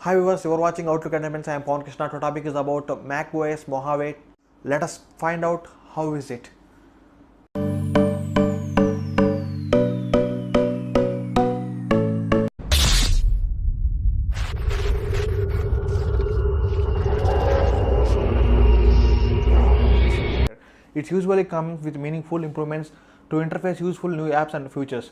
Hi viewers, you are watching Outlook Entertainment. I am Pawan Krishna. Our topic is about macOS Mojave. Let us find out how is it. It usually comes with meaningful improvements to interface useful new apps and features.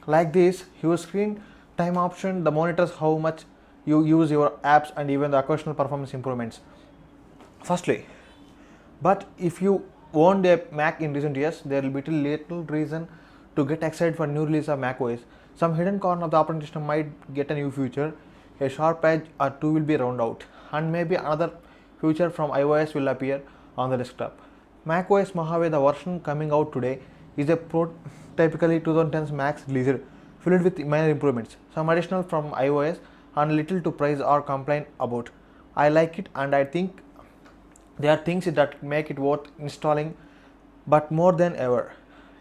Like this, your screen time option the monitors how much you use your apps and even the occasional performance improvements. Firstly, but if you owned a Mac in recent years, there will be little reason to get excited for new release of macOS. Some hidden corner of the operating system might get a new feature, a sharp edge or two will be round out, and maybe another feature from iOS will appear on the desktop. macOS Mojave, the version coming out today, is a prototypically 2010's Mac release filled with minor improvements, some additional from iOS and little to praise or complain about. I like it and I think there are things that make it worth installing, but more than ever,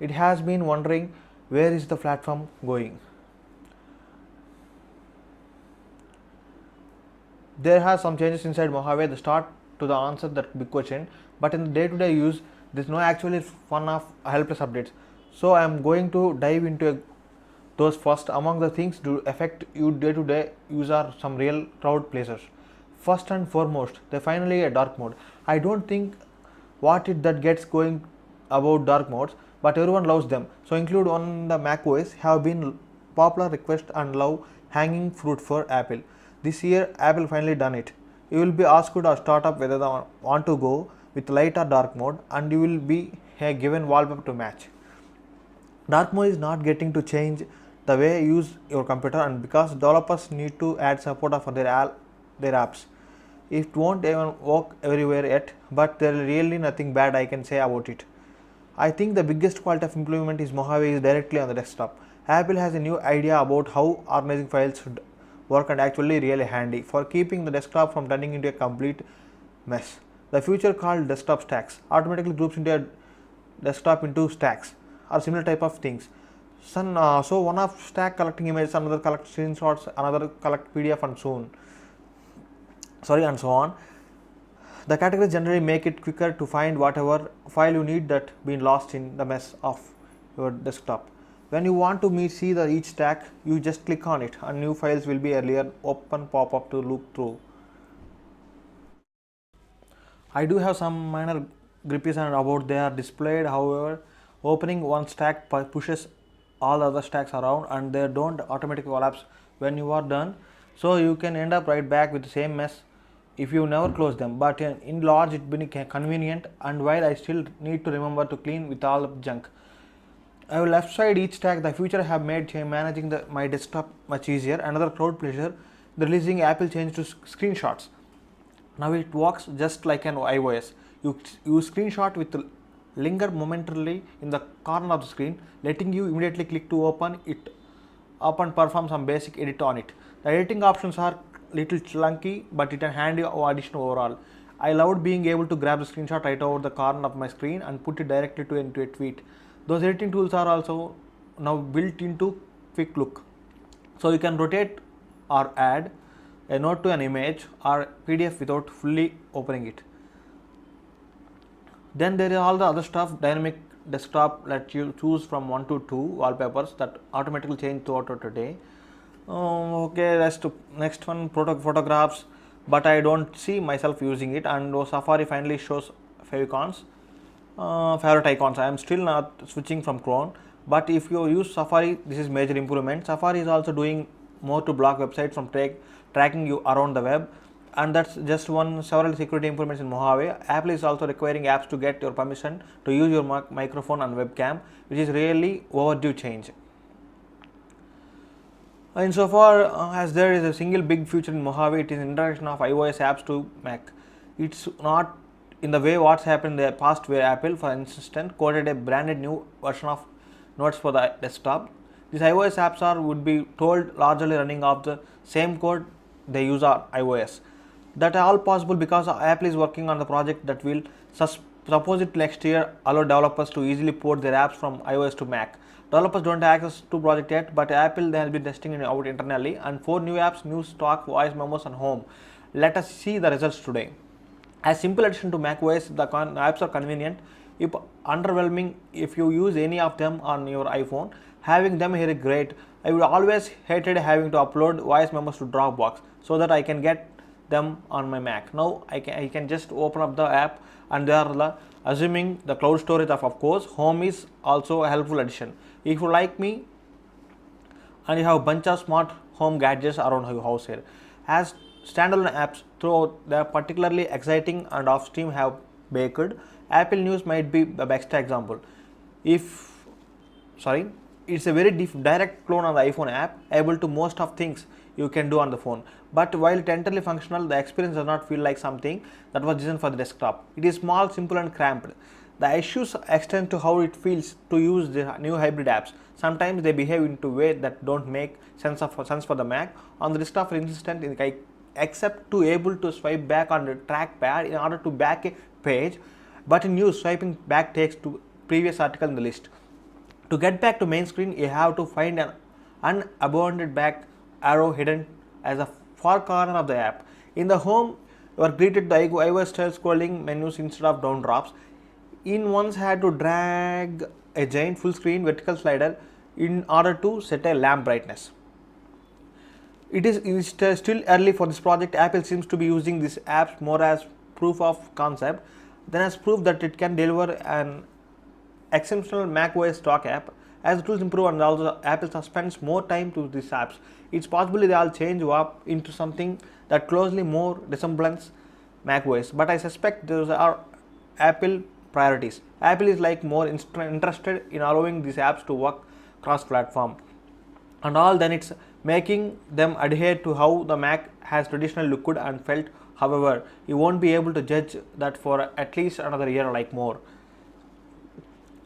it has been wondering where is the platform going. There are some changes inside Mojave that start to the answer that big question, but in the day-to-day use, there is no actually fun of helpless updates. So I am going to dive into those first. Among the things to affect you day-to-day use are some real crowd pleasers. First and foremost, they finally a dark mode. I don't think what it that gets going about dark modes, but everyone loves them. So include on the macOS have been popular request and love hanging fruit for Apple. This year Apple finally done it. You will be asked a startup whether they want to go with light or dark mode, and you will be given wallpaper to match. Dark mode is not getting to change the way you use your computer, and because developers need to add support for their apps. It won't even work everywhere yet, but there is really nothing bad I can say about it. I think the biggest quality of improvement is Mojave is directly on the desktop. Apple has a new idea about how organizing files should work and actually really handy for keeping the desktop from turning into a complete mess. The feature called desktop stacks automatically groups into a desktop into stacks or similar type of things. So one of stack collecting images, another collect screenshots, another collect PDF and so on. The categories generally make it quicker to find whatever file you need that been lost in the mess of your desktop. When you want to see each stack, you just click on it and new files will be earlier open pop up to look through. I do have some minor grippies and about they are displayed. However, opening one stack pushes all other stacks around and they don't automatically collapse when you are done, so you can end up right back with the same mess if you never close them. But in large it been convenient, and while I still need to remember to clean with all the junk. I will left side each stack. The feature have made managing my desktop much easier. Another crowd pleasure, the releasing Apple change to screenshots. Now it works just like an iOS. You screenshot with linger momentarily in the corner of the screen, letting you immediately click to open it up and perform some basic edit on it. The editing options are little clunky, but it can handy addition overall. I loved being able to grab the screenshot right over the corner of my screen and put it directly into a tweet. Those editing tools are also now built into Quick Look, so you can rotate or add a note to an image or PDF without fully opening it. Then there is all the other stuff. Dynamic desktop lets you choose from 1 to 2 wallpapers that automatically change throughout the day. Okay, next one, photographs, but I don't see myself using it. And Safari finally shows favicons, favorite icons. I am still not switching from Chrome, but if you use Safari, this is major improvement. Safari is also doing more to block websites from tracking you around the web, and that's just several security improvements in Mojave. Apple is also requiring apps to get your permission to use your microphone and webcam, which is really overdue change. Insofar as there is a single big feature in Mojave, it is introduction of iOS apps to Mac. It's not in the way what's happened in the past, where Apple, for instance, coded a branded new version of Notes for the desktop. These iOS apps would be told largely running off the same code they use on iOS. That are all possible because Apple is working on the project that will supposedly next year allow developers to easily port their apps from iOS to Mac. Developers don't have access to project yet, but Apple they has been testing it out internally, and 4 new apps, news, stock, voice memos, and home. Let us see the results today. As simple addition to macOS, the apps are convenient, if underwhelming if you use any of them on your iPhone. Having them here is great. I would always hated having to upload voice memos to Dropbox so that I can get them on my Mac. Now I can just open up the app, and they are assuming the cloud storage of course. Home is also a helpful addition. If you like me and you have a bunch of smart home gadgets around your house here. As standalone apps, though they are particularly exciting and off Steam have baked, Apple News might be the best example. It's a very direct clone of the iPhone app, able to most of things you can do on the phone. But while it entirely functional, the experience does not feel like something that was designed for the desktop. It is small, simple, and cramped. The issues extend to how it feels to use the new hybrid apps. Sometimes they behave in a way that don't make sense for the Mac. On the desktop, for instance, except to able to swipe back on the trackpad in order to back a page, but in News, swiping back takes to previous article in the list. To get back to main screen, you have to find an unabandoned back arrow hidden as a far corner of the app. In the home, you are greeted by iOS style scrolling menus instead of down drops. In once had to drag a giant full screen vertical slider in order to set a lamp brightness. It is still early for this project. Apple seems to be using these apps more as proof of concept than as proof that it can deliver an exceptional macOS stock app. As the tools improve and also Apple spends more time to these apps, it's possible they all change up into something that closely more resembles macOS. But I suspect those are Apple priorities. Apple is more interested in allowing these apps to work cross-platform and all than it's making them adhere to how the Mac has traditionally looked and felt. However, you won't be able to judge that for at least another year more.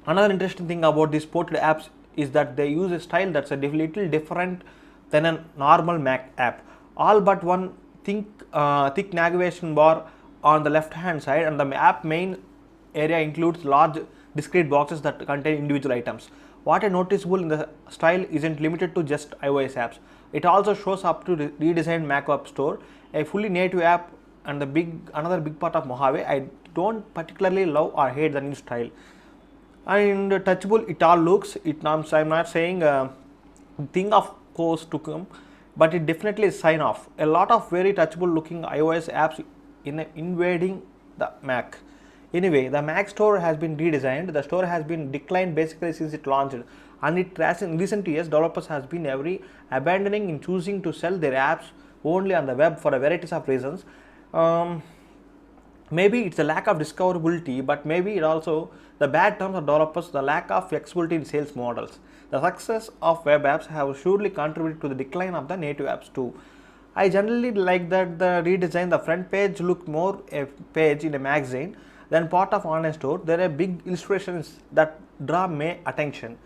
Another interesting thing about these ported apps is that they use a style that's a little different than a normal Mac app. All but one thick navigation bar on the left hand side, and the app main area includes large discrete boxes that contain individual items. What is noticeable in the style isn't limited to just iOS apps. It also shows up to redesigned Mac App Store, a fully native app, and another big part of Mojave. I don't particularly love or hate the new style. And touchable it all looks. I'm not saying thing of course to come, but it definitely is sign off. A lot of very touchable looking iOS apps invading the Mac. Anyway, the Mac store has been redesigned. The store has been declined basically since it launched, and it has in recent years developers has been abandoning in choosing to sell their apps only on the web for a variety of reasons. Maybe it's a lack of discoverability, but maybe it also the bad terms of developers, the lack of flexibility in sales models. The success of web apps have surely contributed to the decline of the native apps too. I generally like that the redesign, the front page look more a page in a magazine than part of online store. There are big illustrations that draw my attention,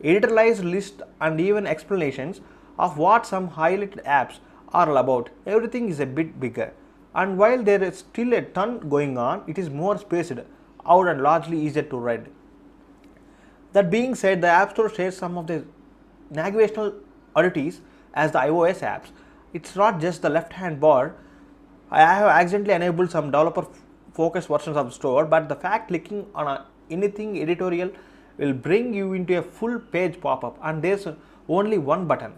editorialized list, and even explanations of what some highlighted apps are all about. Everything is a bit bigger, and while there is still a ton going on, it is more spaced out and largely easier to read. That being said, the App Store shares some of the navigational oddities as the iOS apps. It's not just the left hand bar. I have accidentally enabled some developer focused versions of the store, but the fact clicking on anything editorial will bring you into a full page pop-up, and there's only one button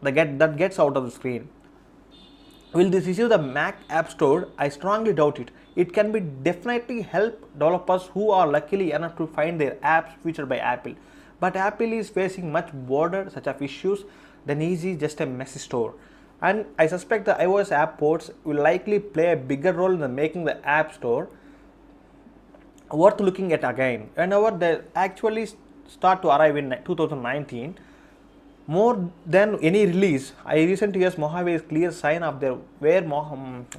that gets out of the screen. Will this issue the Mac App Store? I strongly doubt it. It can be definitely help developers who are lucky enough to find their apps featured by Apple, but Apple is facing much broader such of issues than easy just a messy store. And I suspect the iOS app ports will likely play a bigger role in making the App Store worth looking at again. Whenever they actually start to arrive in 2019, more than any release, recent years Mojave is clear sign of where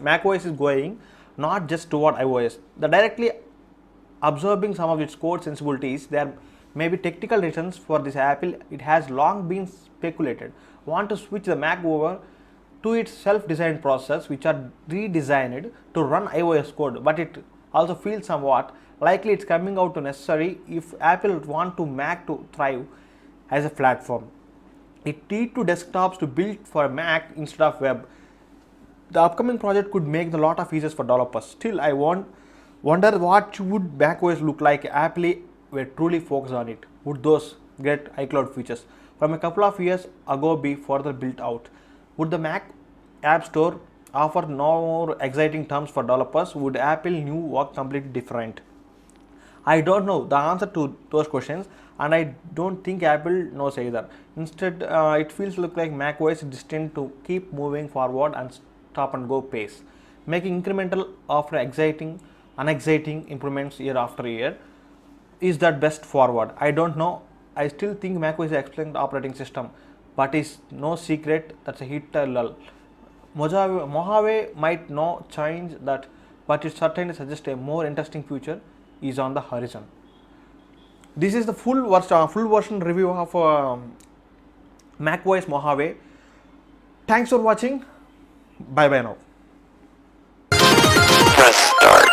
macOS is going, not just toward iOS. The directly absorbing some of its core sensibilities, there may be technical reasons for this. Apple, it has long been speculated, want to switch the Mac over to its self-designed process, which are redesigned to run iOS code, but it also feels somewhat likely it's coming out to necessary if Apple want to Mac to thrive. as a platform. It needs to desktops to build for Mac instead of web. The upcoming project could make a lot of easier for developers. Still, I wonder what would macOS look like if Apple were truly focused on it. Would those get iCloud features from a couple of years ago be further built out? Would the Mac App Store offer no more exciting terms for developers? Would Apple new work completely different? I don't know the answer to those questions, and I don't think Apple knows either. Instead, it feels like macOS is destined to keep moving forward and stop and go pace, making incremental after unexciting improvements year after year. Is that best forward? I don't know. I still think macOS is an excellent operating system, but it's no secret that's a hit or lull. Mojave might not change that, but it certainly suggests a more interesting future is on the horizon. This is the full version review of macOS Mojave. Thanks for watching. Bye bye now. Press start.